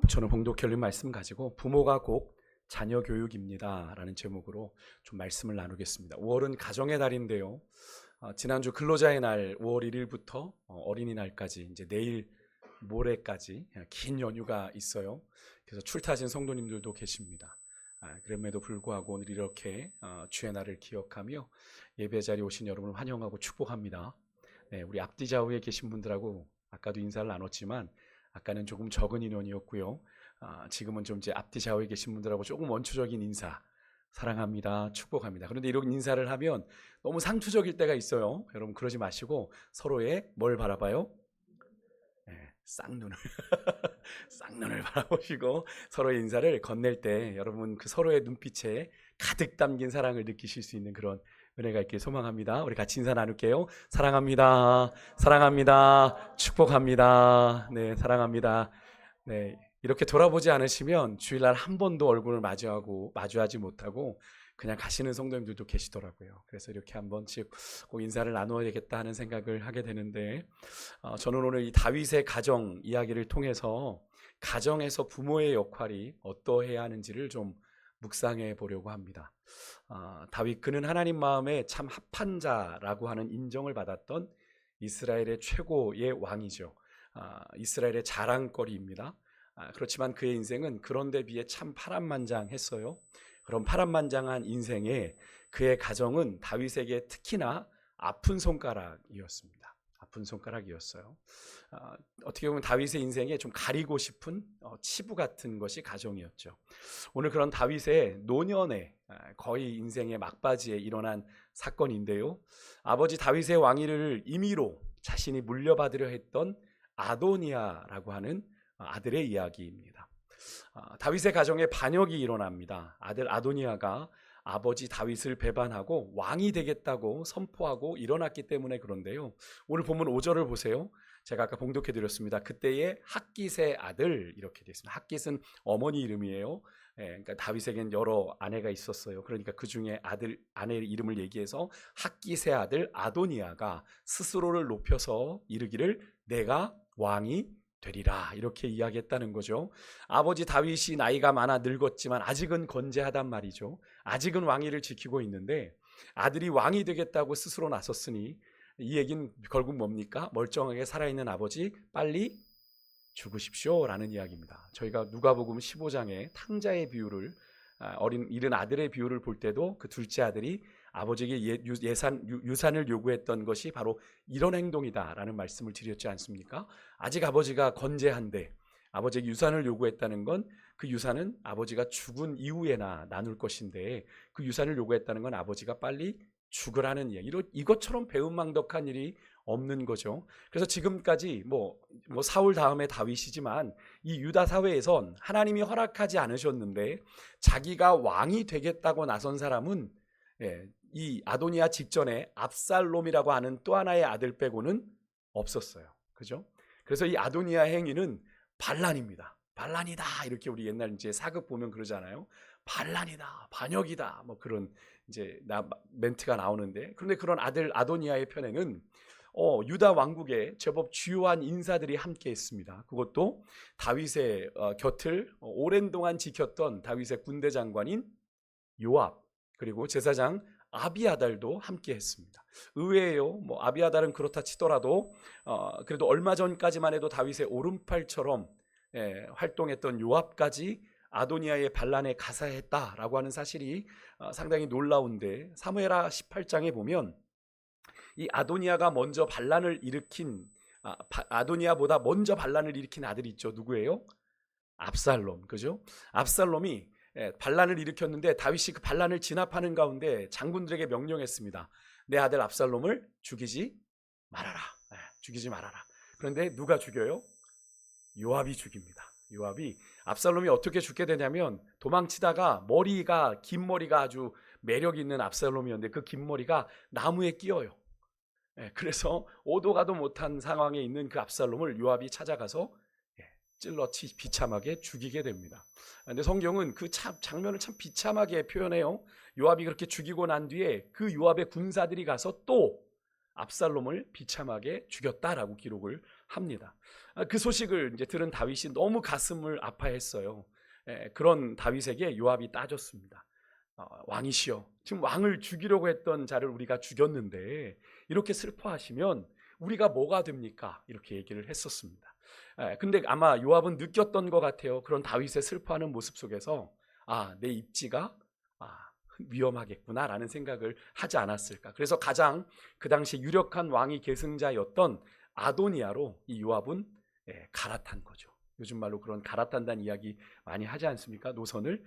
저는 봉독 결림 말씀 가지고 부모가 곧 자녀 교육입니다 라는 제목으로 좀 말씀을 나누겠습니다. 5월은 가정의 달인데요. 지난주 근로자의 날 5월 1일부터 어린이날까지 이제 내일 모레까지 긴 연휴가 있어요. 그래서 출타하신 성도님들도 계십니다. 그럼에도 불구하고 오늘 이렇게 주의 날을 기억하며 예배 자리에 오신 여러분을 환영하고 축복합니다. 네, 우리 앞뒤 좌우에 계신 분들하고 아까도 인사를 나눴지만 아까는 조금 적은 인원이었고요. 지금은 좀 이제 앞뒤 좌우에 계신 분들하고 조금 원초적인 인사, 사랑합니다, 축복합니다. 그런데 이런 인사를 하면 너무 상투적일 때가 있어요. 여러분 그러지 마시고 서로의 뭘 바라봐요? 네, 쌍눈을 쌍눈을 바라보시고 서로의 인사를 건넬 때 여러분 그 서로의 눈빛에 가득 담긴 사랑을 느끼실 수 있는 그런 은혜가 있길 소망합니다. 우리 같이 인사 나눌게요. 사랑합니다. 사랑합니다. 축복합니다. 네, 사랑합니다. 네, 이렇게 돌아보지 않으시면 주일날 한 번도 얼굴을 마주하지 못하고 그냥 가시는 성도님들도 계시더라고요. 그래서 이렇게 한 번씩 꼭 인사를 나누어야겠다 하는 생각을 하게 되는데 저는 오늘 이 다윗의 가정 이야기를 통해서 가정에서 부모의 역할이 어떠해야 하는지를 좀 묵상해 보려고 합니다. 다윗 그는 하나님 마음에 참 합한 자라고 하는 인정을 받았던 이스라엘의 최고의 왕이죠. 이스라엘의 자랑거리입니다. 그렇지만 그의 인생은 그런 데 비해 참 파란만장했어요. 그런 파란만장한 인생에 그의 가정은 다윗에게 특히나 아픈 손가락이었습니다. 아픈 손가락이었어요. 어떻게 보면 다윗의 인생에 좀 가리고 싶은 치부 같은 것이 가정이었죠. 오늘 그런 다윗의 노년에 거의 인생의 막바지에 일어난 사건인데요. 아버지 다윗의 왕위를 임의로 자신이 물려받으려 했던 아도니아라고 하는 아들의 이야기입니다. 다윗의 가정에 반역이 일어납니다. 아들 아도니아가 아버지 다윗을 배반하고 왕이 되겠다고 선포하고 일어났기 때문에 그런데요. 오늘 본문 5절을 보세요. 제가 아까 봉독해 드렸습니다. 그때의 핫깃의 아들 이렇게 되어 있습니다. 핫깃은 어머니 이름이에요. 그러니까 다윗에겐 여러 아내가 있었어요. 그러니까 그 중에 아내의 이름을 얘기해서 핫깃의 아들 아도니아가 스스로를 높여서 이르기를 내가 왕이 되리라 이렇게 이야기했다는 거죠. 아버지 다윗이 나이가 많아 늙었지만 아직은 건재하단 말이죠. 아직은 왕위를 지키고 있는데 아들이 왕이 되겠다고 스스로 나섰으니 이 얘기는 결국 뭡니까? 멀쩡하게 살아있는 아버지 빨리 죽으십시오 라는 이야기입니다. 저희가 누가복음 15장에 탕자의 비유를 잃은 아들의 비유를 볼 때도 그 둘째 아들이 아버지에게 유산을 요구했던 것이 바로 이런 행동이다라는 말씀을 드렸지 않습니까? 아직 아버지가 건재한데 아버지에게 유산을 요구했다는 건 그 유산은 아버지가 죽은 이후에나 나눌 것인데 그 유산을 요구했다는 건 아버지가 빨리 죽으라는 이야기. 이것처럼 배은망덕한 일이 없는 거죠. 그래서 지금까지 사울 다음에 다윗이지만 이 유다 사회에선 하나님이 허락하지 않으셨는데 자기가 왕이 되겠다고 나선 사람은 이 아도니아 직전에 압살롬이라고 하는 또 하나의 아들 빼고는 없었어요. 그죠? 그래서 이 아도니아 행위는 반란입니다. 반란이다 이렇게 우리 옛날 이제 사극 보면 그러잖아요. 반란이다, 반역이다 뭐 그런 이제 멘트가 나오는데 그런데 그런 아들 아도니아의 편에는 유다 왕국의 제법 주요한 인사들이 함께했습니다. 그것도 다윗의 곁을 오랜 동안 지켰던 다윗의 군대 장관인 요압 그리고 제사장 아비아달도 함께했습니다. 의외예요. 아비아달은 그렇다 치더라도 그래도 얼마 전까지만 해도 다윗의 오른팔처럼 활동했던 요압까지 아도니아의 반란에 가사했다라고 하는 사실이 상당히 놀라운데 사무엘하 18장에 보면 이 아도니아가 먼저 반란을 일으킨 아도니아보다 먼저 반란을 일으킨 아들이 있죠. 누구예요? 압살롬. 그죠? 압살롬이 반란을 일으켰는데 다윗이 그 반란을 진압하는 가운데 장군들에게 명령했습니다. 내 아들 압살롬을 죽이지 말아라. 죽이지 말아라. 그런데 누가 죽여요? 요압이 죽입니다. 요압이 압살롬이 어떻게 죽게 되냐면 도망치다가 긴 머리가 아주 매력 있는 압살롬이었는데 그 긴 머리가 나무에 끼어요. 그래서 오도 가도 못한 상황에 있는 그 압살롬을 요압이 찾아가서 찔러 비참하게 죽이게 됩니다. 그런데 성경은 그 장면을 참 비참하게 표현해요. 요압이 그렇게 죽이고 난 뒤에 그 요압의 군사들이 가서 또 압살롬을 비참하게 죽였다라고 기록을 합니다. 그 소식을 이제 들은 다윗이 너무 가슴을 아파했어요. 그런 다윗에게 요압이 따졌습니다. 왕이시여, 지금 왕을 죽이려고 했던 자를 우리가 죽였는데 이렇게 슬퍼하시면 우리가 뭐가 됩니까? 이렇게 얘기를 했었습니다. 근데 아마 요압은 느꼈던 것 같아요. 그런 다윗의 슬퍼하는 모습 속에서 내 입지가 위험하겠구나라는 생각을 하지 않았을까. 그래서 가장 그 당시 유력한 왕위 계승자였던 아도니아로 이 요압은 갈아탄 거죠. 요즘 말로 그런 갈아탄다는 이야기 많이 하지 않습니까? 노선을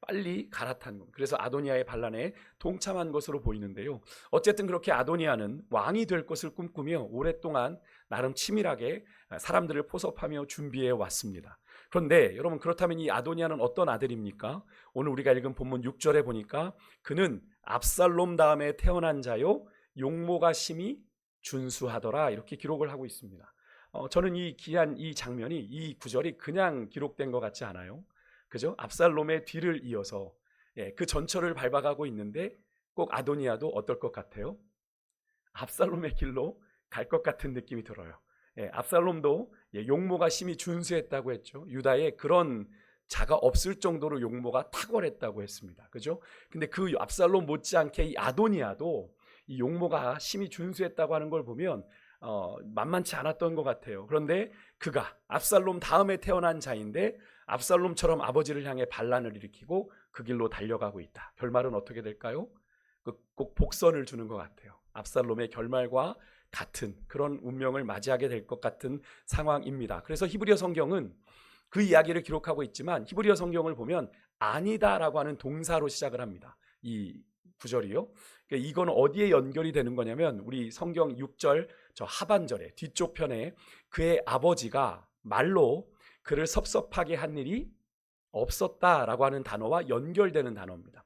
빨리 갈아탄 것. 그래서 아도니아의 반란에 동참한 것으로 보이는데요. 어쨌든 그렇게 아도니아는 왕이 될 것을 꿈꾸며 오랫동안 나름 치밀하게 사람들을 포섭하며 준비해 왔습니다. 그런데 여러분, 그렇다면 이 아도니아는 어떤 아들입니까? 오늘 우리가 읽은 본문 6절에 보니까 그는 압살롬 다음에 태어난 자요 용모가 심히 준수하더라, 이렇게 기록을 하고 있습니다. 저는 이 귀한 이 장면이, 이 구절이 그냥 기록된 것 같지 않아요? 그죠? 압살롬의 뒤를 이어서 그 전철을 밟아가고 있는데 꼭 아도니아도 어떨 것 같아요? 압살롬의 길로 갈 것 같은 느낌이 들어요. 압살롬도 용모가 심히 준수했다고 했죠. 유다에 그런 자가 없을 정도로 용모가 탁월했다고 했습니다. 그죠? 근데 그 압살롬 못지않게 이 아도니아도 이 용모가 심히 준수했다고 하는 걸 보면 만만치 않았던 것 같아요. 그런데 그가 압살롬 다음에 태어난 자인데 압살롬처럼 아버지를 향해 반란을 일으키고 그 길로 달려가고 있다. 결말은 어떻게 될까요? 꼭 복선을 주는 것 같아요. 압살롬의 결말과 같은 그런 운명을 맞이하게 될 것 같은 상황입니다. 그래서 히브리어 성경은 그 이야기를 기록하고 있지만 히브리어 성경을 보면 아니다라고 하는 동사로 시작을 합니다. 이 구절이요. 그러니까 이건 어디에 연결이 되는 거냐면 우리 성경 6절 저 하반절에 뒤쪽 편에 그의 아버지가 말로 그를 섭섭하게 한 일이 없었다라고 하는 단어와 연결되는 단어입니다.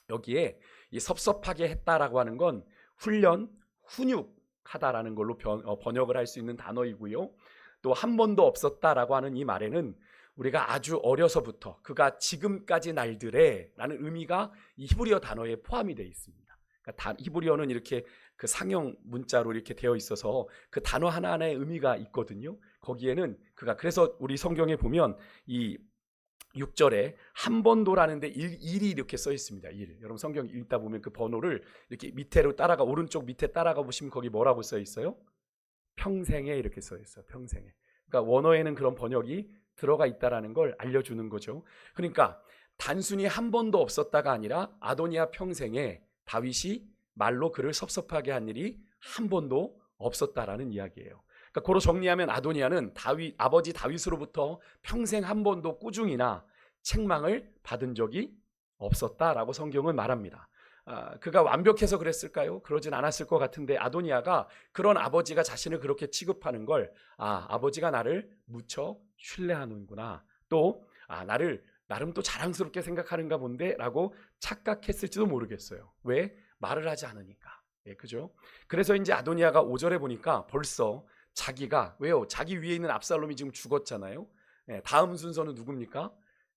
여기에 이 섭섭하게 했다라고 하는 건 훈련, 훈육하다라는 걸로 번역을 할 수 있는 단어이고요. 또 한 번도 없었다라고 하는 이 말에는 우리가 아주 어려서부터 그가 지금까지 날들에 라는 의미가 이 히브리어 단어에 포함이 되어 있습니다. 그러니까 히브리어는 이렇게 그 상형 문자로 이렇게 되어 있어서 그 단어 하나하나의 의미가 있거든요. 거기에는 그가, 그래서 우리 성경에 보면 이 6절에 한 번도라는데 일이 이렇게 써 있습니다. 일. 여러분 성경 읽다 보면 그 번호를 이렇게 밑으로 따라가, 오른쪽 밑에 따라가 보시면 거기 뭐라고 써 있어요? 평생에 이렇게 써 있어요. 평생에. 그러니까 원어에는 그런 번역이 들어가 있다라는 걸 알려주는 거죠. 그러니까 단순히 한 번도 없었다가 아니라 아도니아 평생에 다윗이 말로 그를 섭섭하게 한 일이 한 번도 없었다라는 이야기예요. 그러니까 고로 정리하면 아도니아는 아버지 다윗으로부터 평생 한 번도 꾸중이나 책망을 받은 적이 없었다라고 성경은 말합니다. 그가 완벽해서 그랬을까요? 그러진 않았을 것 같은데 아도니아가 그런 아버지가 자신을 그렇게 취급하는 걸 아버지가 나를 무척 신뢰하는구나, 또 나를 나름 또 자랑스럽게 생각하는가 본데 라고 착각했을지도 모르겠어요. 왜? 말을 하지 않으니까. 그죠? 그래서 이제 아도니아가 5절에 보니까 벌써 자기가, 왜요? 자기 위에 있는 압살롬이 지금 죽었잖아요. 다음 순서는 누굽니까?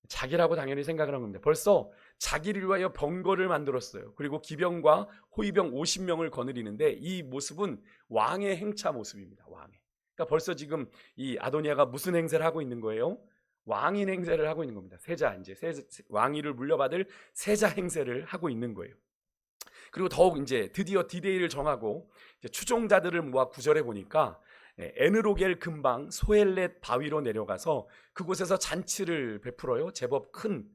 자기라고 당연히 생각을 한 겁니다. 벌써 자기를 위하여 병거를 만들었어요. 그리고 기병과 호위병 50명을 거느리는데 이 모습은 왕의 행차 모습입니다. 왕의. 그러니까 벌써 지금 이 아도니아가 무슨 행세를 하고 있는 거예요? 왕인 행세를 하고 있는 겁니다. 이제 왕위를 물려받을 세자 행세를 하고 있는 거예요. 그리고 더욱 이제 드디어 디데이를 정하고 이제 추종자들을 모아 9절에 보니까 에느로겔 근방 소엘렛 바위로 내려가서 그곳에서 잔치를 베풀어요. 제법 큰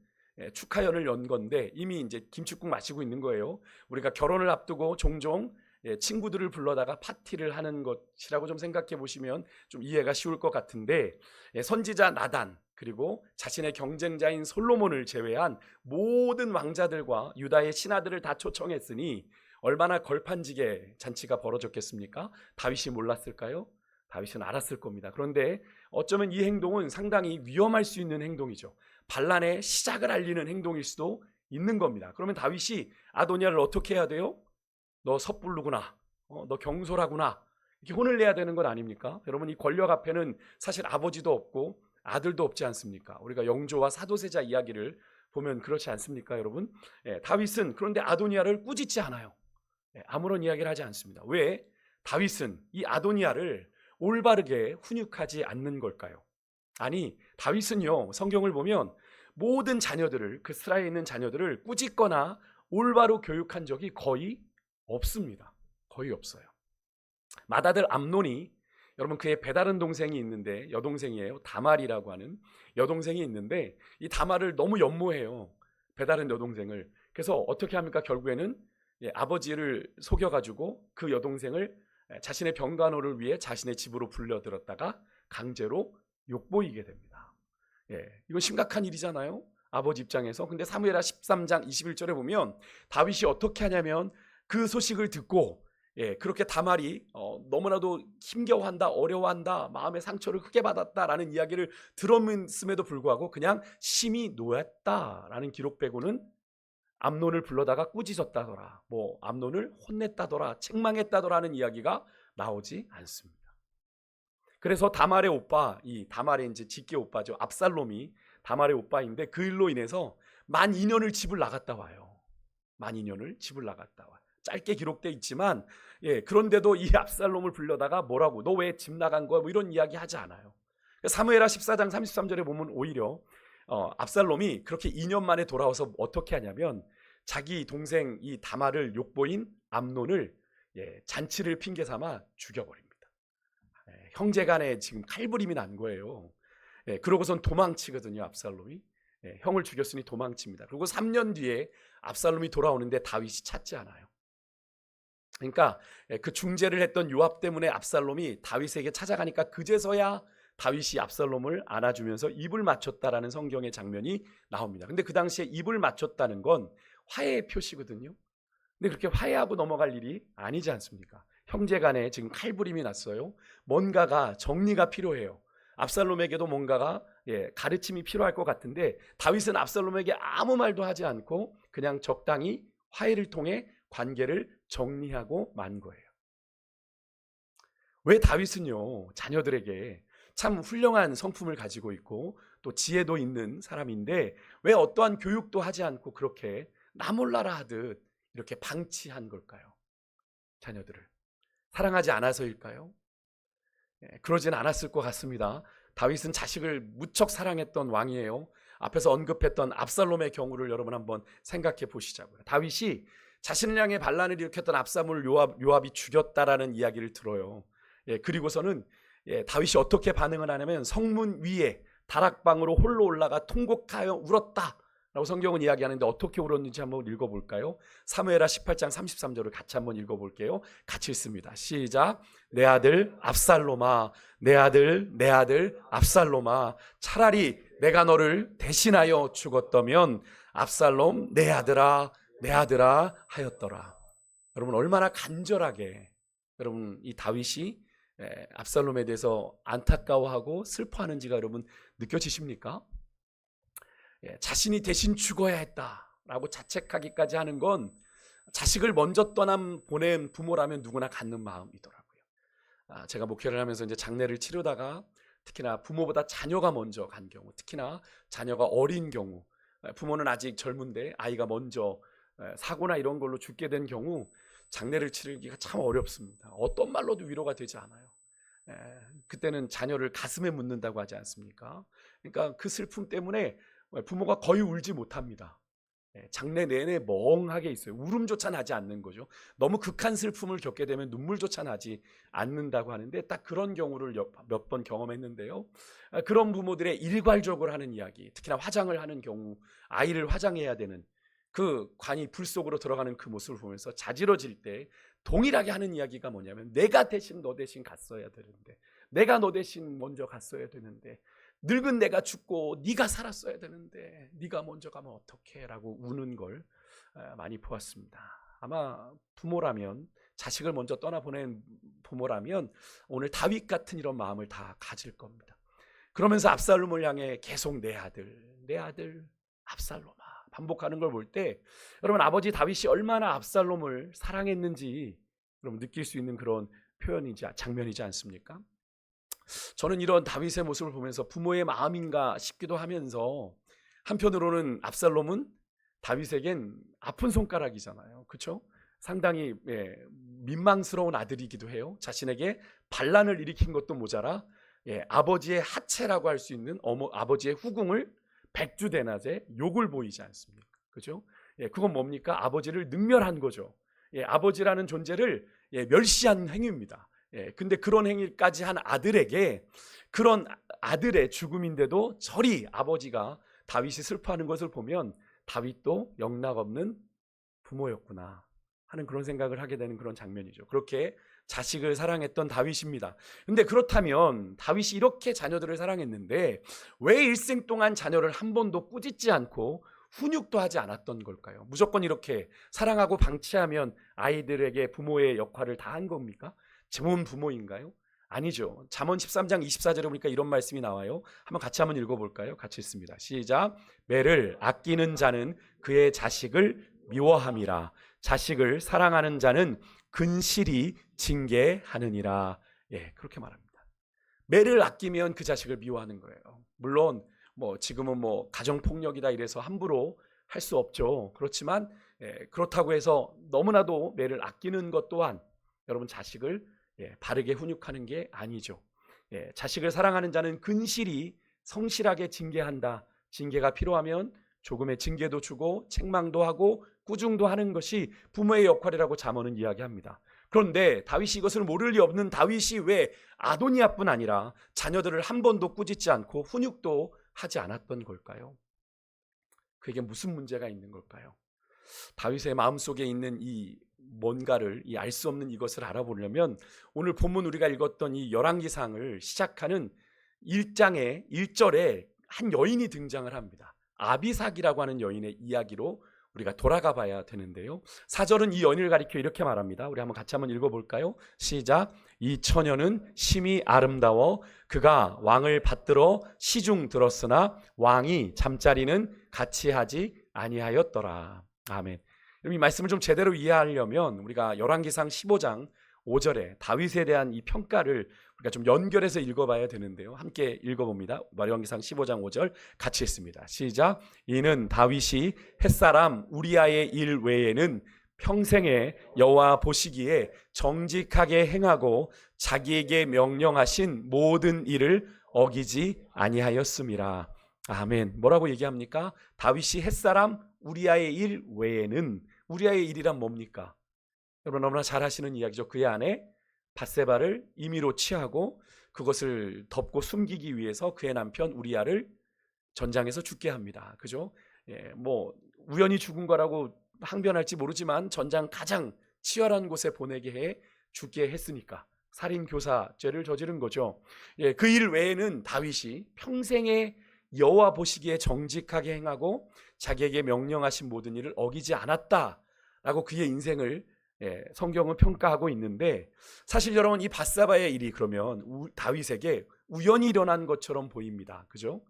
축하연을 연 건데 이미 이제 김칫국 마시고 있는 거예요. 우리가 결혼을 앞두고 종종 친구들을 불러다가 파티를 하는 것이라고 좀 생각해 보시면 좀 이해가 쉬울 것 같은데, 선지자 나단 그리고 자신의 경쟁자인 솔로몬을 제외한 모든 왕자들과 유다의 신하들을 다 초청했으니 얼마나 걸판지게 잔치가 벌어졌겠습니까? 다윗이 몰랐을까요? 다윗은 알았을 겁니다. 그런데 어쩌면 이 행동은 상당히 위험할 수 있는 행동이죠. 반란의 시작을 알리는 행동일 수도 있는 겁니다. 그러면 다윗이 아도니아를 어떻게 해야 돼요? 너 섣부르구나, 너 경솔하구나, 이렇게 혼을 내야 되는 것 아닙니까? 여러분, 이 권력 앞에는 사실 아버지도 없고 아들도 없지 않습니까? 우리가 영조와 사도세자 이야기를 보면 그렇지 않습니까, 여러분? 다윗은 그런데 아도니아를 꾸짖지 않아요. 아무런 이야기를 하지 않습니다. 왜? 다윗은 이 아도니아를 올바르게 훈육하지 않는 걸까요? 아니, 다윗은요, 성경을 보면 모든 자녀들을, 그 스라에 있는 자녀들을 꾸짖거나 올바로 교육한 적이 거의 없습니다. 거의 없어요. 맏아들 암논이, 여러분, 그의 배다른 동생이 있는데, 여동생이에요. 다말이라고 하는 여동생이 있는데, 이 다말을 너무 연모해요. 배다른 여동생을. 그래서 어떻게 합니까? 결국에는 아버지를 속여가지고 그 여동생을 자신의 병간호를 위해 자신의 집으로 불려들었다가 강제로 욕보이게 됩니다. 이건 심각한 일이잖아요, 아버지 입장에서. 근데 사무엘하 13장 21절에 보면 다윗이 어떻게 하냐면 그 소식을 듣고 그렇게 다말이 너무나도 힘겨워한다, 어려워한다, 마음의 상처를 크게 받았다라는 이야기를 들었음에도 불구하고 그냥 심히 노했다라는 기록 빼고는 암논을 불러다가 꾸짖었다더라, 뭐 암논을 혼냈다더라, 책망했다더라는 이야기가 나오지 않습니다. 그래서 다말의 오빠, 이 다말의 이제 직계 오빠죠, 압살롬이 다말의 오빠인데 그 일로 인해서 만 2년을 집을 나갔다 와요. 만 2년을 집을 나갔다 와요. 짧게 기록되어 있지만 그런데도 이 압살롬을 불러다가 뭐라고, 너 왜 집 나간 거야, 뭐 이런 이야기 하지 않아요. 사무엘하 14장 33절에 보면 오히려 압살롬이 그렇게 2년 만에 돌아와서 어떻게 하냐면 자기 동생 이 다말을 욕보인 암논을 잔치를 핑계 삼아 죽여버립니다. 형제간에 지금 칼부림이 난 거예요. 그러고선 도망치거든요, 압살롬이. 형을 죽였으니 도망칩니다. 그리고 3년 뒤에 압살롬이 돌아오는데 다윗이 찾지 않아요. 그러니까 그 중재를 했던 요압 때문에 압살롬이 다윗에게 찾아가니까 그제서야 다윗이 압살롬을 안아주면서 입을 맞췄다라는 성경의 장면이 나옵니다. 근데 그 당시에 입을 맞췄다는 건 화해의 표시거든요. 근데 그렇게 화해하고 넘어갈 일이 아니지 않습니까? 형제간에 지금 칼부림이 났어요. 뭔가가 정리가 필요해요. 압살롬에게도 뭔가가 가르침이 필요할 것 같은데 다윗은 압살롬에게 아무 말도 하지 않고 그냥 적당히 화해를 통해 관계를 정리하고 만 거예요. 왜 다윗은요, 자녀들에게 참 훌륭한 성품을 가지고 있고 또 지혜도 있는 사람인데 왜 어떠한 교육도 하지 않고 그렇게 나 몰라라 하듯 이렇게 방치한 걸까요? 자녀들을 사랑하지 않아서일까요? 그러진 않았을 것 같습니다. 다윗은 자식을 무척 사랑했던 왕이에요. 앞에서 언급했던 압살롬의 경우를 여러분 한번 생각해 보시자고요. 다윗이 자신을 향해 반란을 일으켰던 압살롬을 요압이 죽였다라는 이야기를 들어요. 그리고서는 다윗이 어떻게 반응을 하냐면 성문 위에 다락방으로 홀로 올라가 통곡하여 울었다 라고 성경은 이야기하는데 어떻게 울었는지 한번 읽어볼까요? 사무엘하 18장 33절을 같이 한번 읽어볼게요. 같이 읽습니다. 시작. 내 아들 압살롬아, 내 아들 압살롬아, 차라리 내가 너를 대신하여 죽었다면 압살롬 내 아들아 하였더라. 여러분 얼마나 간절하게 여러분 이 다윗이 압살롬에 대해서 안타까워하고 슬퍼하는지가 여러분 느껴지십니까? 자신이 대신 죽어야 했다라고 자책하기까지 하는 건 자식을 먼저 보낸 부모라면 누구나 갖는 마음이더라고요. 제가 목회를 하면서 이제 장례를 치르다가 특히나 부모보다 자녀가 먼저 간 경우, 특히나 자녀가 어린 경우, 부모는 아직 젊은데 아이가 먼저 사고나 이런 걸로 죽게 된 경우 장례를 치르기가 참 어렵습니다. 어떤 말로도 위로가 되지 않아요. 그때는 자녀를 가슴에 묻는다고 하지 않습니까? 그러니까 그 슬픔 때문에 부모가 거의 울지 못합니다. 장래 내내 멍하게 있어요. 울음조차 나지 않는 거죠. 너무 극한 슬픔을 겪게 되면 눈물조차 나지 않는다고 하는데 딱 그런 경우를 몇 번 경험했는데요. 그런 부모들의 일괄적으로 하는 이야기, 특히나 화장을 하는 경우 아이를 화장해야 되는 그 관이 불 속으로 들어가는 그 모습을 보면서 자지러질 때 동일하게 하는 이야기가 뭐냐면 내가 대신 너 대신 갔어야 되는데, 내가 너 대신 먼저 갔어야 되는데, 늙은 내가 죽고 네가 살았어야 되는데 네가 먼저 가면 어떡해 라고 우는 걸 많이 보았습니다. 아마 부모라면, 자식을 먼저 떠나보낸 부모라면 오늘 다윗 같은 이런 마음을 다 가질 겁니다. 그러면서 압살롬을 향해 계속 내 아들 압살롬아 반복하는 걸 볼 때 여러분 아버지 다윗이 얼마나 압살롬을 사랑했는지 여러분 느낄 수 있는 그런 표현이지, 장면이지 않습니까? 저는 이런 다윗의 모습을 보면서 부모의 마음인가 싶기도 하면서 한편으로는 압살롬은 다윗에겐 아픈 손가락이잖아요. 그렇죠? 상당히 민망스러운 아들이기도 해요. 자신에게 반란을 일으킨 것도 모자라 아버지의 하체라고 할 수 있는 아버지의 후궁을 백주대낮에 욕을 보이지 않습니까? 그죠? 그건 뭡니까? 아버지를 능멸한 거죠. 아버지라는 존재를 멸시한 행위입니다. 근데 그런 행위까지 한 아들에게, 그런 아들의 죽음인데도 저리 아버지가 다윗이 슬퍼하는 것을 보면 다윗도 영락없는 부모였구나 하는 그런 생각을 하게 되는 그런 장면이죠. 그렇게 자식을 사랑했던 다윗입니다. 근데 그렇다면 다윗이 이렇게 자녀들을 사랑했는데 왜 일생 동안 자녀를 한 번도 꾸짖지 않고 훈육도 하지 않았던 걸까요? 무조건 이렇게 사랑하고 방치하면 아이들에게 부모의 역할을 다 한 겁니까? 좋은 부모인가요? 아니죠. 잠언 13장 24절에 보니까 이런 말씀이 나와요. 한번 같이 한번 읽어볼까요? 같이 읽습니다. 시작. 매를 아끼는 자는 그의 자식을 미워함이라. 자식을 사랑하는 자는 근실이 징계하느니라. 그렇게 말합니다. 매를 아끼면 그 자식을 미워하는 거예요. 물론 지금은 가정폭력이다 이래서 함부로 할 수 없죠. 그렇지만 그렇다고 해서 너무나도 매를 아끼는 것 또한 여러분 자식을 바르게 훈육하는 게 아니죠. 자식을 사랑하는 자는 근실이 성실하게 징계한다. 징계가 필요하면 조금의 징계도 주고 책망도 하고 꾸중도 하는 것이 부모의 역할이라고 잠언은 이야기합니다. 그런데 다윗이 이것을 모를 리 없는 다윗이 왜 아도니아뿐 아니라 자녀들을 한 번도 꾸짖지 않고 훈육도 하지 않았던 걸까요? 그에게 무슨 문제가 있는 걸까요? 다윗의 마음속에 있는 이 뭔가를 알 수 없는 이것을 알아보려면 오늘 본문 우리가 읽었던 이 열왕기상을 시작하는 1장의 1절에 한 여인이 등장을 합니다. 아비삭이라고 하는 여인의 이야기로 우리가 돌아가 봐야 되는데요. 4절은 이 여인을 가리켜 이렇게 말합니다. 우리 한번 같이 한번 읽어볼까요? 시작. 이 처녀는 심히 아름다워 그가 왕을 받들어 시중 들었으나 왕이 잠자리는 같이 하지 아니하였더라. 아멘. 이 말씀을 좀 제대로 이해하려면 우리가 열왕기상 15장 5절에 다윗에 대한 이 평가를 우리가 좀 연결해서 읽어봐야 되는데요. 함께 읽어봅니다. 열왕기상 15장 5절 같이 읽습니다. 시작. 이는 다윗이 햇사람 우리아의 일 외에는 평생에 여호와 보시기에 정직하게 행하고 자기에게 명령하신 모든 일을 어기지 아니하였음이라. 아멘. 뭐라고 얘기합니까? 다윗이 햇사람 우리아의 일 외에는, 우리아의 일이란 뭡니까? 여러분 너무나 잘 하시는 이야기죠. 그의 아내 밧세바를 임의로 취하고 그것을 덮고 숨기기 위해서 그의 남편 우리아를 전장에서 죽게 합니다. 그죠? 우연히 죽은 거라고 항변할지 모르지만 전장 가장 치열한 곳에 보내게 해 죽게 했으니까 살인교사죄를 저지른 거죠. 그 일 외에는 다윗이 평생에 여호와 보시기에 정직하게 행하고 자기에게 명령하신 모든 일을 어기지 않았다라고 그의 인생을 성경은 평가하고 있는데, 사실 여러분 이 밧세바의 일이 그러면 다윗에게 우연히 일어난 것처럼 보입니다. 그죠?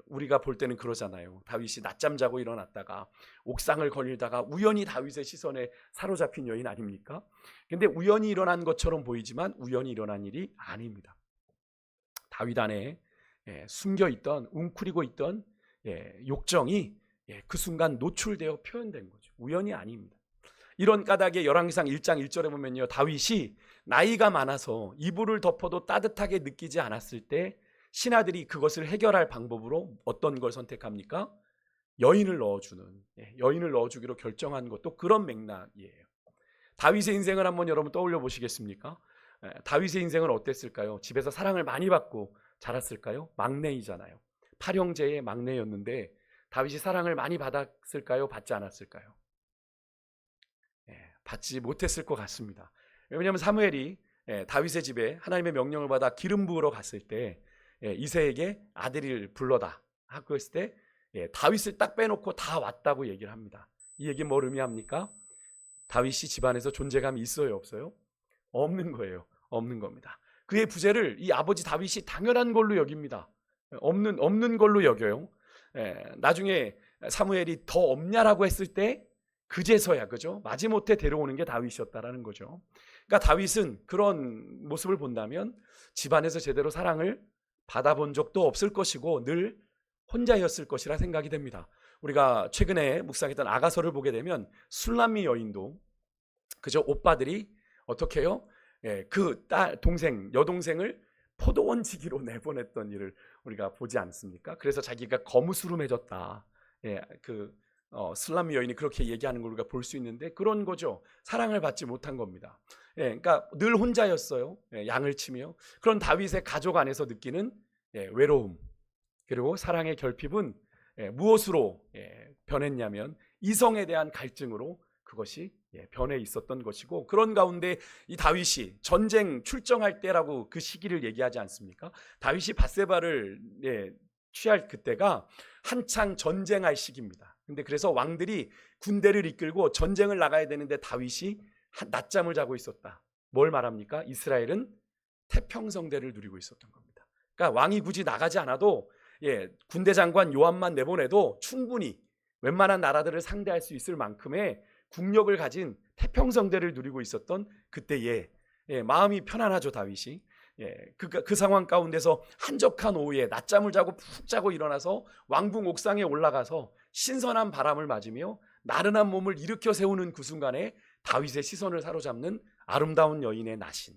우리가 볼 때는 그러잖아요. 다윗이 낮잠 자고 일어났다가 옥상을 거닐다가 우연히 다윗의 시선에 사로잡힌 여인 아닙니까? 근데 우연히 일어난 것처럼 보이지만 우연히 일어난 일이 아닙니다. 다윗 안에 숨겨있던, 웅크리고 있던 욕정이 그 순간 노출되어 표현된 거죠. 우연이 아닙니다. 이런 까닭에 열왕기상 1장 1절에 보면요, 다윗이 나이가 많아서 이불을 덮어도 따뜻하게 느끼지 않았을 때 신하들이 그것을 해결할 방법으로 어떤 걸 선택합니까? 여인을 넣어주기로 결정한 것도 그런 맥락이에요. 다윗의 인생을 한번 여러분 떠올려 보시겠습니까? 다윗의 인생은 어땠을까요? 집에서 사랑을 많이 받고 자랐을까요? 막내이잖아요. 8형제의 막내였는데 다윗이 사랑을 많이 받았을까요? 받지 않았을까요? 받지 못했을 것 같습니다. 왜냐하면 사무엘이 다윗의 집에 하나님의 명령을 받아 기름 부으러 갔을 때 이새에게 아들을 불러다 하고 했을 때 다윗을 딱 빼놓고 다 왔다고 얘기를 합니다. 이 얘기 뭘 의미합니까? 다윗이 집안에서 존재감이 있어요, 없어요? 없는 거예요. 없는 겁니다. 그의 부재를 이 아버지 다윗이 당연한 걸로 여깁니다. 없는 걸로 여겨요. 나중에 사무엘이 더 없냐라고 했을 때 그제서야, 그죠? 마지못해 데려오는 게 다윗이었다라는 거죠. 그러니까 다윗은 그런 모습을 본다면 집안에서 제대로 사랑을 받아본 적도 없을 것이고 늘 혼자였을 것이라 생각이 됩니다. 우리가 최근에 묵상했던 아가서를 보게 되면 술람미 여인도 그저 오빠들이 어떻게 해요? 예, 그 동생, 여동생을 포도원지기로 내보냈던 일을 우리가 보지 않습니까? 그래서 자기가 거무스름해졌다. 예, 슬람 여인이 그렇게 얘기하는 걸 우리가 볼 수 있는데 그런 거죠. 사랑을 받지 못한 겁니다. 예, 그러니까 늘 혼자였어요. 예, 양을 치며. 그런 다윗의 가족 안에서 느끼는 외로움, 그리고 사랑의 결핍은 무엇으로 변했냐면 이성에 대한 갈증으로 그것이 변해 있었던 것이고, 그런 가운데 이 다윗이 전쟁 출정할 때라고 그 시기를 얘기하지 않습니까? 다윗이 bat세바를 취할 그때가 한창 전쟁할 시기입니다. 근데 그래서 왕들이 군대를 이끌고 전쟁을 나가야 되는데 다윗이 낮잠을 자고 있었다. 뭘 말합니까? 이스라엘은 태평성대를 누리고 있었던 겁니다. 그러니까 왕이 굳이 나가지 않아도 군대 장관 요압만 내보내도 충분히 웬만한 나라들을 상대할 수 있을 만큼의 국력을 가진 태평성대를 누리고 있었던 그때에 마음이 편안하죠, 다윗이. 그 상황 가운데서 한적한 오후에 낮잠을 자고 푹 자고 일어나서 왕궁 옥상에 올라가서 신선한 바람을 맞으며 나른한 몸을 일으켜 세우는 그 순간에 다윗의 시선을 사로잡는 아름다운 여인의 나신,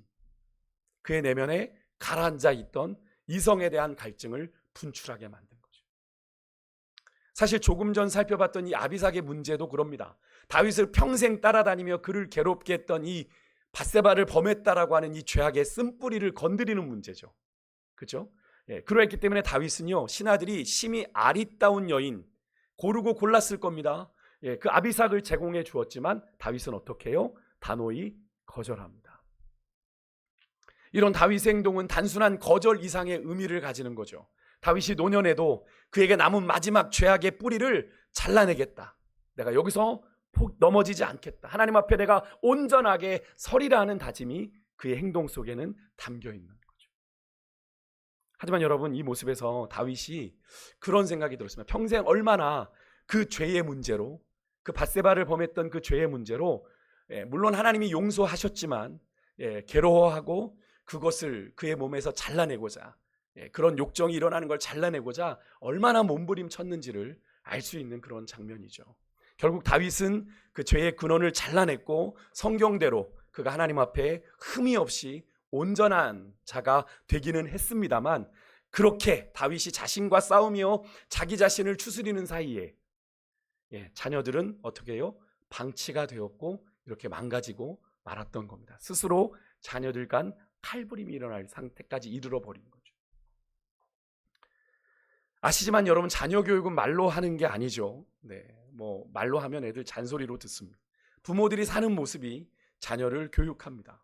그의 내면에 가라앉아 있던 이성에 대한 갈증을 분출하게 만든 거죠. 사실 조금 전 살펴봤던 이 아비삭의 문제도 그럽니다. 다윗을 평생 따라다니며 그를 괴롭게 했던 이 bat세바를 범했다라고 하는 이 죄악의 쓴뿌리를 건드리는 문제죠. 그렇죠? 그러했기 때문에 다윗은요, 신하들이 심히 아리따운 여인 고르고 골랐을 겁니다. 그 아비삭을 제공해 주었지만 다윗은 어떻게 해요? 단호히 거절합니다. 이런 다윗의 행동은 단순한 거절 이상의 의미를 가지는 거죠. 다윗이 노년에도 그에게 남은 마지막 죄악의 뿌리를 잘라내겠다. 내가 여기서 넘어지지 않겠다. 하나님 앞에 내가 온전하게 서리라 하는 다짐이 그의 행동 속에는 담겨 있는 거죠. 하지만 여러분, 이 모습에서 다윗이 그런 생각이 들었습니다. 평생 얼마나 그 죄의 문제로, 그 bat세바를 범했던 그 죄의 문제로, 물론 하나님이 용서하셨지만 괴로워하고 그것을 그의 몸에서 잘라내고자, 그런 욕정이 일어나는 걸 잘라내고자 얼마나 몸부림쳤는지를 알 수 있는 그런 장면이죠. 결국 다윗은 그 죄의 근원을 잘라냈고 성경대로 그가 하나님 앞에 흠이 없이 온전한 자가 되기는 했습니다만, 그렇게 다윗이 자신과 싸우며 자기 자신을 추스리는 사이에 자녀들은 어떻게 해요? 방치가 되었고 이렇게 망가지고 말았던 겁니다. 스스로 자녀들 간 칼부림이 일어날 상태까지 이르러 버린 거죠. 아시지만 여러분, 자녀 교육은 말로 하는 게 아니죠. 말로 하면 애들 잔소리로 듣습니다. 부모들이 사는 모습이 자녀를 교육합니다.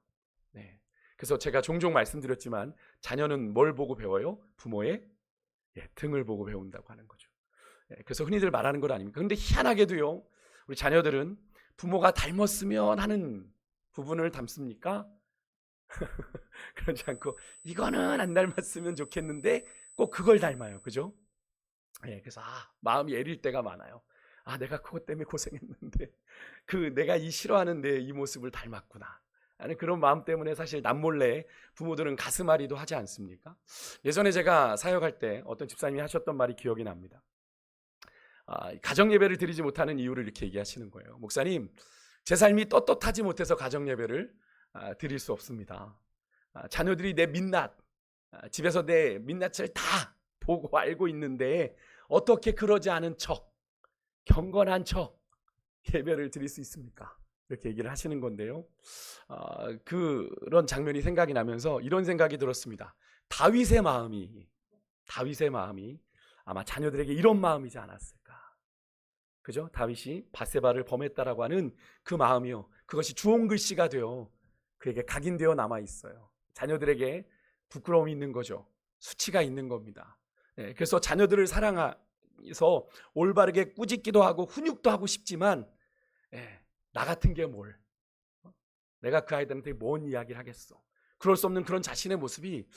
그래서 제가 종종 말씀드렸지만 자녀는 뭘 보고 배워요? 부모의 등을 보고 배운다고 하는 거죠. 그래서 흔히들 말하는 건 아닙니까? 그런데 희한하게도요, 우리 자녀들은 부모가 닮았으면 하는 부분을 닮습니까? 그렇지 않고 이거는 안 닮았으면 좋겠는데 꼭 그걸 닮아요. 그죠? 그래서 마음이 애릴 때가 많아요. 내가 그것 때문에 고생했는데 내가 이 싫어하는 내 이 모습을 닮았구나 하는 그런 마음 때문에 사실 남몰래 부모들은 가슴앓이도 하지 않습니까? 예전에 제가 사역할 때 어떤 집사님이 하셨던 말이 기억이 납니다. 가정 예배를 드리지 못하는 이유를 이렇게 얘기하시는 거예요. 목사님, 제 삶이 떳떳하지 못해서 가정 예배를 드릴 수 없습니다. 자녀들이 내 민낯, 집에서 내 민낯을 다 보고 알고 있는데 어떻게 그러지 않은 척, 경건한 척 예배를 드릴 수 있습니까? 이렇게 얘기를 하시는 건데요. 그런 장면이 생각이 나면서 이런 생각이 들었습니다. 다윗의 마음이 아마 자녀들에게 이런 마음이지 않았을까? 그죠? 다윗이 bat세바를 범했다라고 하는 그 마음이요, 그것이 주홍 글씨가 되어 그에게 각인되어 남아 있어요. 자녀들에게 부끄러움이 있는 거죠. 수치가 있는 겁니다. 그래서 자녀들을 사랑해서 올바르게 꾸짖기도 하고 훈육도 하고 싶지만 나 같은 게 뭘, 내가 그 아이들한테 뭔 이야기를 하겠어. 그럴 수 없는 그런 자신의 모습이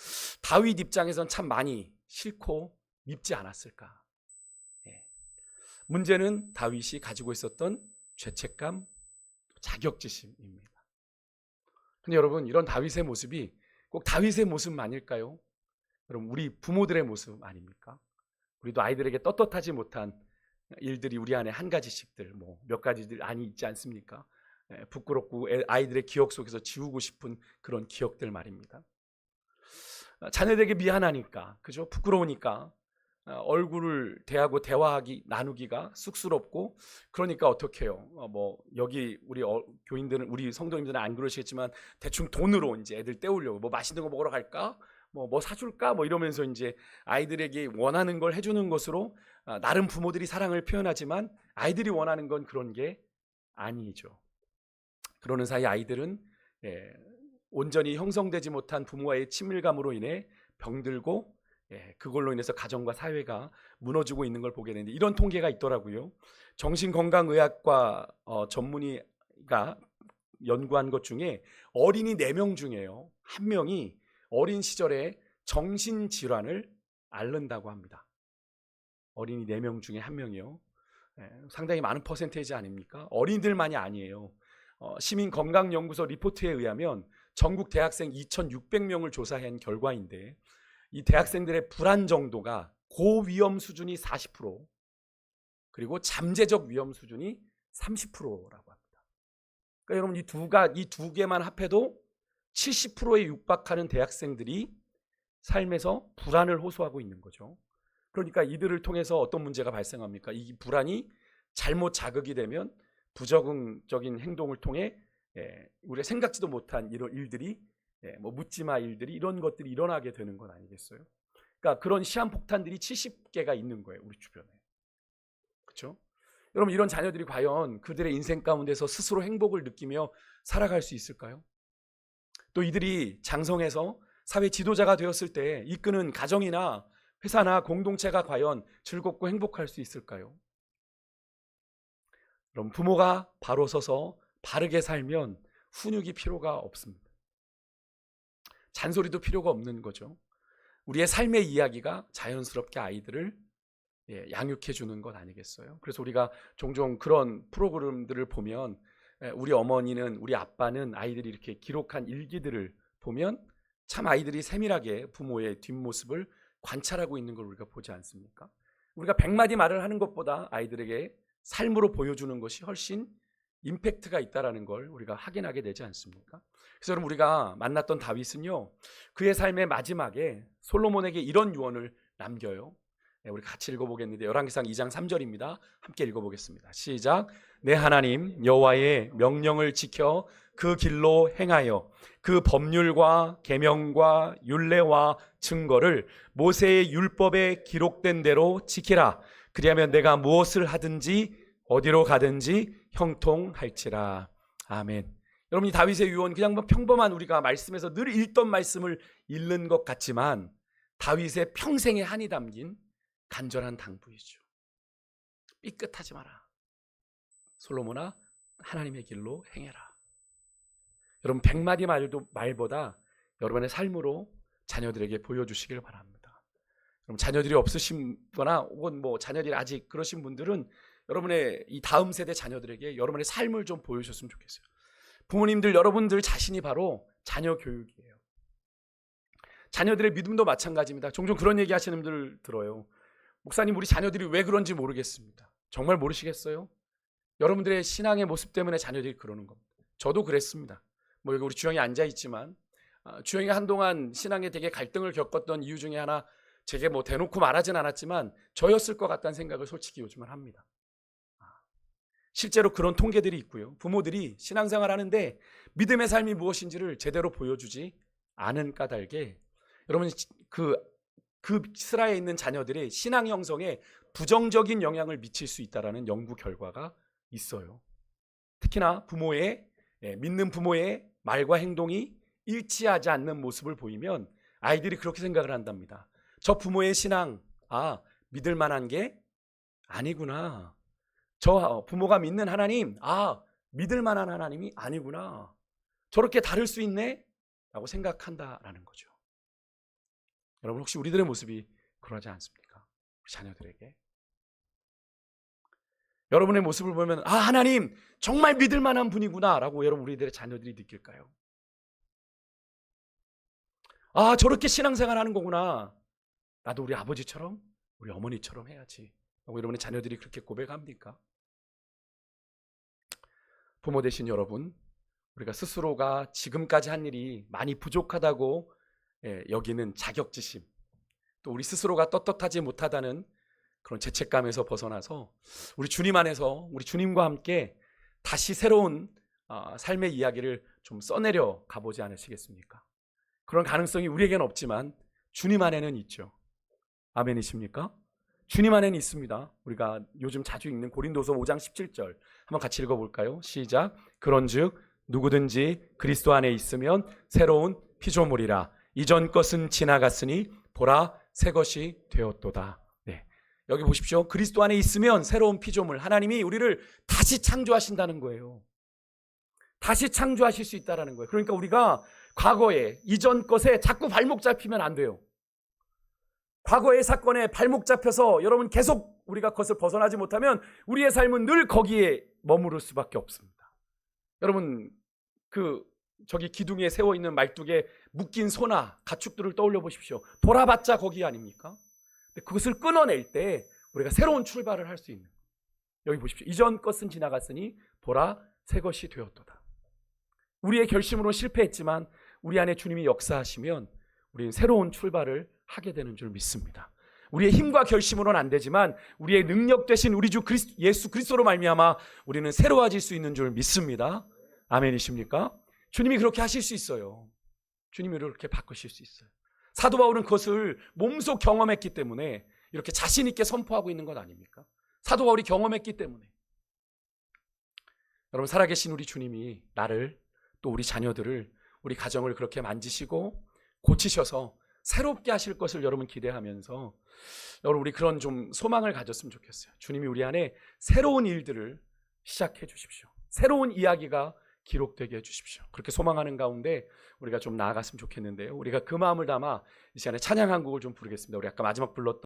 다윗 입장에선 참 많이 싫고 밉지 않았을까. 문제는 다윗이 가지고 있었던 죄책감, 자격지심입니다. 근데 여러분, 이런 다윗의 모습이 꼭 다윗의 모습만일까요? 여러분, 우리 부모들의 모습 아닙니까? 우리도 아이들에게 떳떳하지 못한 일들이 우리 안에 한 가지씩들, 몇 가지들 안이 있지 않습니까? 부끄럽고 아이들의 기억 속에서 지우고 싶은 그런 기억들 말입니다. 자녀들에게 미안하니까, 그죠? 부끄러우니까 얼굴을 대하고 나누기가 쑥스럽고, 그러니까 어떻게 해요? 뭐 여기 우리 교인들은, 우리 성도님들은 안 그러시겠지만 대충 돈으로 이제 애들 때우려고, 뭐 맛있는 거 먹으러 갈까? 뭐 사줄까? 뭐 이러면서 이제 아이들에게 원하는 걸 해주는 것으로 나름 부모들이 사랑을 표현하지만 아이들이 원하는 건 그런 게 아니죠. 그러는 사이 아이들은 온전히 형성되지 못한 부모와의 친밀감으로 인해 병들고, 그걸로 인해서 가정과 사회가 무너지고 있는 걸 보게 되는데, 이런 통계가 있더라고요. 정신건강의학과 전문의가 연구한 것 중에 어린이 4명 중에요, 1명이 어린 시절에 정신질환을 앓는다고 합니다. 어린이 4명 중에 1명이요. 상당히 많은 퍼센테이지 아닙니까? 어린이들만이 아니에요. 시민건강연구소 리포트에 의하면 전국 대학생 2,600명을 조사한 결과인데, 이 대학생들의 불안 정도가 고위험 수준이 40%, 그리고 잠재적 위험 수준이 30%라고 합니다. 그러니까 여러분, 이 두 개만 합해도 70%에 육박하는 대학생들이 삶에서 불안을 호소하고 있는 거죠. 그러니까 이들을 통해서 어떤 문제가 발생합니까? 이 불안이 잘못 자극이 되면 부적응적인 행동을 통해 우리가 생각지도 못한 이런 일들이, 뭐 묻지마 일들이, 이런 것들이 일어나게 되는 건 아니겠어요? 그러니까 그런 시한폭탄들이 70개가 있는 거예요, 우리 주변에. 그렇죠? 여러분, 이런 자녀들이 과연 그들의 인생 가운데서 스스로 행복을 느끼며 살아갈 수 있을까요? 또 이들이 장성해서 사회 지도자가 되었을 때 이끄는 가정이나 회사나 공동체가 과연 즐겁고 행복할 수 있을까요? 그럼 부모가 바로 서서 바르게 살면 훈육이 필요가 없습니다. 잔소리도 필요가 없는 거죠. 우리의 삶의 이야기가 자연스럽게 아이들을 양육해 주는 것 아니겠어요? 그래서 우리가 종종 그런 프로그램들을 보면, 우리 어머니는, 우리 아빠는 아이들이 이렇게 기록한 일기들을 보면 참 아이들이 세밀하게 부모의 뒷모습을 관찰하고 있는 걸 우리가 보지 않습니까? 우리가 100마디 말을 하는 것보다 아이들에게 삶으로 보여주는 것이 훨씬 임팩트가 있다는 걸 우리가 확인하게 되지 않습니까? 그래서 여러분, 우리가 만났던 다윗은요, 그의 삶의 마지막에 솔로몬에게 이런 유언을 남겨요. 우리 같이 읽어보겠는데, 열왕기상 2장 3절입니다. 함께 읽어보겠습니다. 시작. 내 하나님 여호와의 명령을 지켜 그 길로 행하여 그 법률과 계명과 율례와 증거를 모세의 율법에 기록된 대로 지키라. 그리하면 내가 무엇을 하든지 어디로 가든지 형통할지라. 아멘. 여러분, 이 다윗의 유언, 그냥 뭐 평범한 우리가 말씀에서 늘 읽던 말씀을 읽는 것 같지만 다윗의 평생의 한이 담긴 간절한 당부이죠. 삐끗하지 마라. 솔로몬아, 하나님의 길로 행해라. 여러분, 100마디 말보다 여러분의 삶으로 자녀들에게 보여주시길 바랍니다. 그럼 자녀들이 없으시거나 혹은 뭐 자녀들이 아직 그러신 분들은 여러분의 이 다음 세대 자녀들에게 여러분의 삶을 좀 보여주셨으면 좋겠어요. 부모님들, 여러분들 자신이 바로 자녀 교육이에요. 자녀들의 믿음도 마찬가지입니다. 종종 그런 얘기 하시는 분들 들어요. 목사님, 우리 자녀들이 왜 그런지 모르겠습니다. 정말 모르시겠어요? 여러분들의 신앙의 모습 때문에 자녀들이 그러는 겁니다. 저도 그랬습니다. 뭐 여기 우리 주영이 앉아있지만, 주영이가 한동안 신앙에 되게 갈등을 겪었던 이유 중에 하나, 제게 뭐 대놓고 말하진 않았지만 저였을 것 같다는 생각을 솔직히 요즘은 합니다. 실제로 그런 통계들이 있고요. 부모들이 신앙생활 하는데 믿음의 삶이 무엇인지를 제대로 보여주지 않은 까닭에 여러분, 그 슬하에 있는 자녀들의 신앙 형성에 부정적인 영향을 미칠 수 있다는 연구 결과가 있어요. 특히나 믿는 부모의 말과 행동이 일치하지 않는 모습을 보이면 아이들이 그렇게 생각을 한답니다. 저 부모의 신앙, 믿을 만한 게 아니구나. 저 부모가 믿는 하나님, 믿을 만한 하나님이 아니구나. 저렇게 다를 수 있네? 라고 생각한다라는 거죠. 여러분, 혹시 우리들의 모습이 그러지 않습니까? 우리 자녀들에게. 여러분의 모습을 보면 하나님 정말 믿을 만한 분이구나 라고 여러분, 우리들의 자녀들이 느낄까요? 저렇게 신앙생활 하는 거구나. 나도 우리 아버지처럼 우리 어머니처럼 해야지 라고 여러분의 자녀들이 그렇게 고백합니까? 부모 되신 여러분, 우리가 스스로가 지금까지 한 일이 많이 부족하다고 여기는 자격지심, 또 우리 스스로가 떳떳하지 못하다는 그런 죄책감에서 벗어나서 우리 주님 안에서 우리 주님과 함께 다시 새로운 삶의 이야기를 좀 써내려 가보지 않으시겠습니까? 그런 가능성이 우리에게는 없지만 주님 안에는 있죠. 아멘이십니까? 주님 안에는 있습니다. 우리가 요즘 자주 읽는 고린도서 5장 17절 한번 같이 읽어볼까요? 시작. 그런즉 누구든지 그리스도 안에 있으면 새로운 피조물이라. 이전 것은 지나갔으니 보라 새 것이 되었도다. 네. 여기 보십시오. 그리스도 안에 있으면 새로운 피조물, 하나님이 우리를 다시 창조하신다는 거예요. 다시 창조하실 수 있다는 거예요. 그러니까 우리가 과거에 이전 것에 자꾸 발목 잡히면 안 돼요. 과거의 사건에 발목 잡혀서 여러분 계속 우리가 그것을 벗어나지 못하면 우리의 삶은 늘 거기에 머무를 수밖에 없습니다. 여러분 저기 기둥에 세워 있는 말뚝에 묶인 소나 가축들을 떠올려 보십시오. 돌아봤자 거기 아닙니까? 그것을 끊어낼 때 우리가 새로운 출발을 할 수 있는, 여기 보십시오. 이전 것은 지나갔으니 보라 새 것이 되었도다. 우리의 결심으로 실패했지만 우리 안에 주님이 역사하시면 우리는 새로운 출발을 하게 되는 줄 믿습니다. 우리의 힘과 결심으로는 안 되지만 우리의 능력 되신 우리 주 예수 그리스도로 말미암아 우리는 새로워질 수 있는 줄 믿습니다. 아멘이십니까? 주님이 그렇게 하실 수 있어요. 주님이 그렇게 바꾸실 수 있어요. 사도 바울은 그것을 몸소 경험했기 때문에 이렇게 자신 있게 선포하고 있는 것 아닙니까? 사도 바울이 경험했기 때문에. 여러분, 살아계신 우리 주님이 나를, 또 우리 자녀들을, 우리 가정을 그렇게 만지시고 고치셔서 새롭게 하실 것을 여러분 기대하면서 여러분 우리 그런 좀 소망을 가졌으면 좋겠어요. 주님이 우리 안에 새로운 일들을 시작해 주십시오. 새로운 이야기가 기록되게 해주십시오. 그렇게 소망하는 가운데 우리가 좀 나아갔으면 좋겠는데요. 우리가 그 마음을 담아 이 시간에 찬양 한 곡을 좀 부르겠습니다. 우리 아까 마지막 불렀던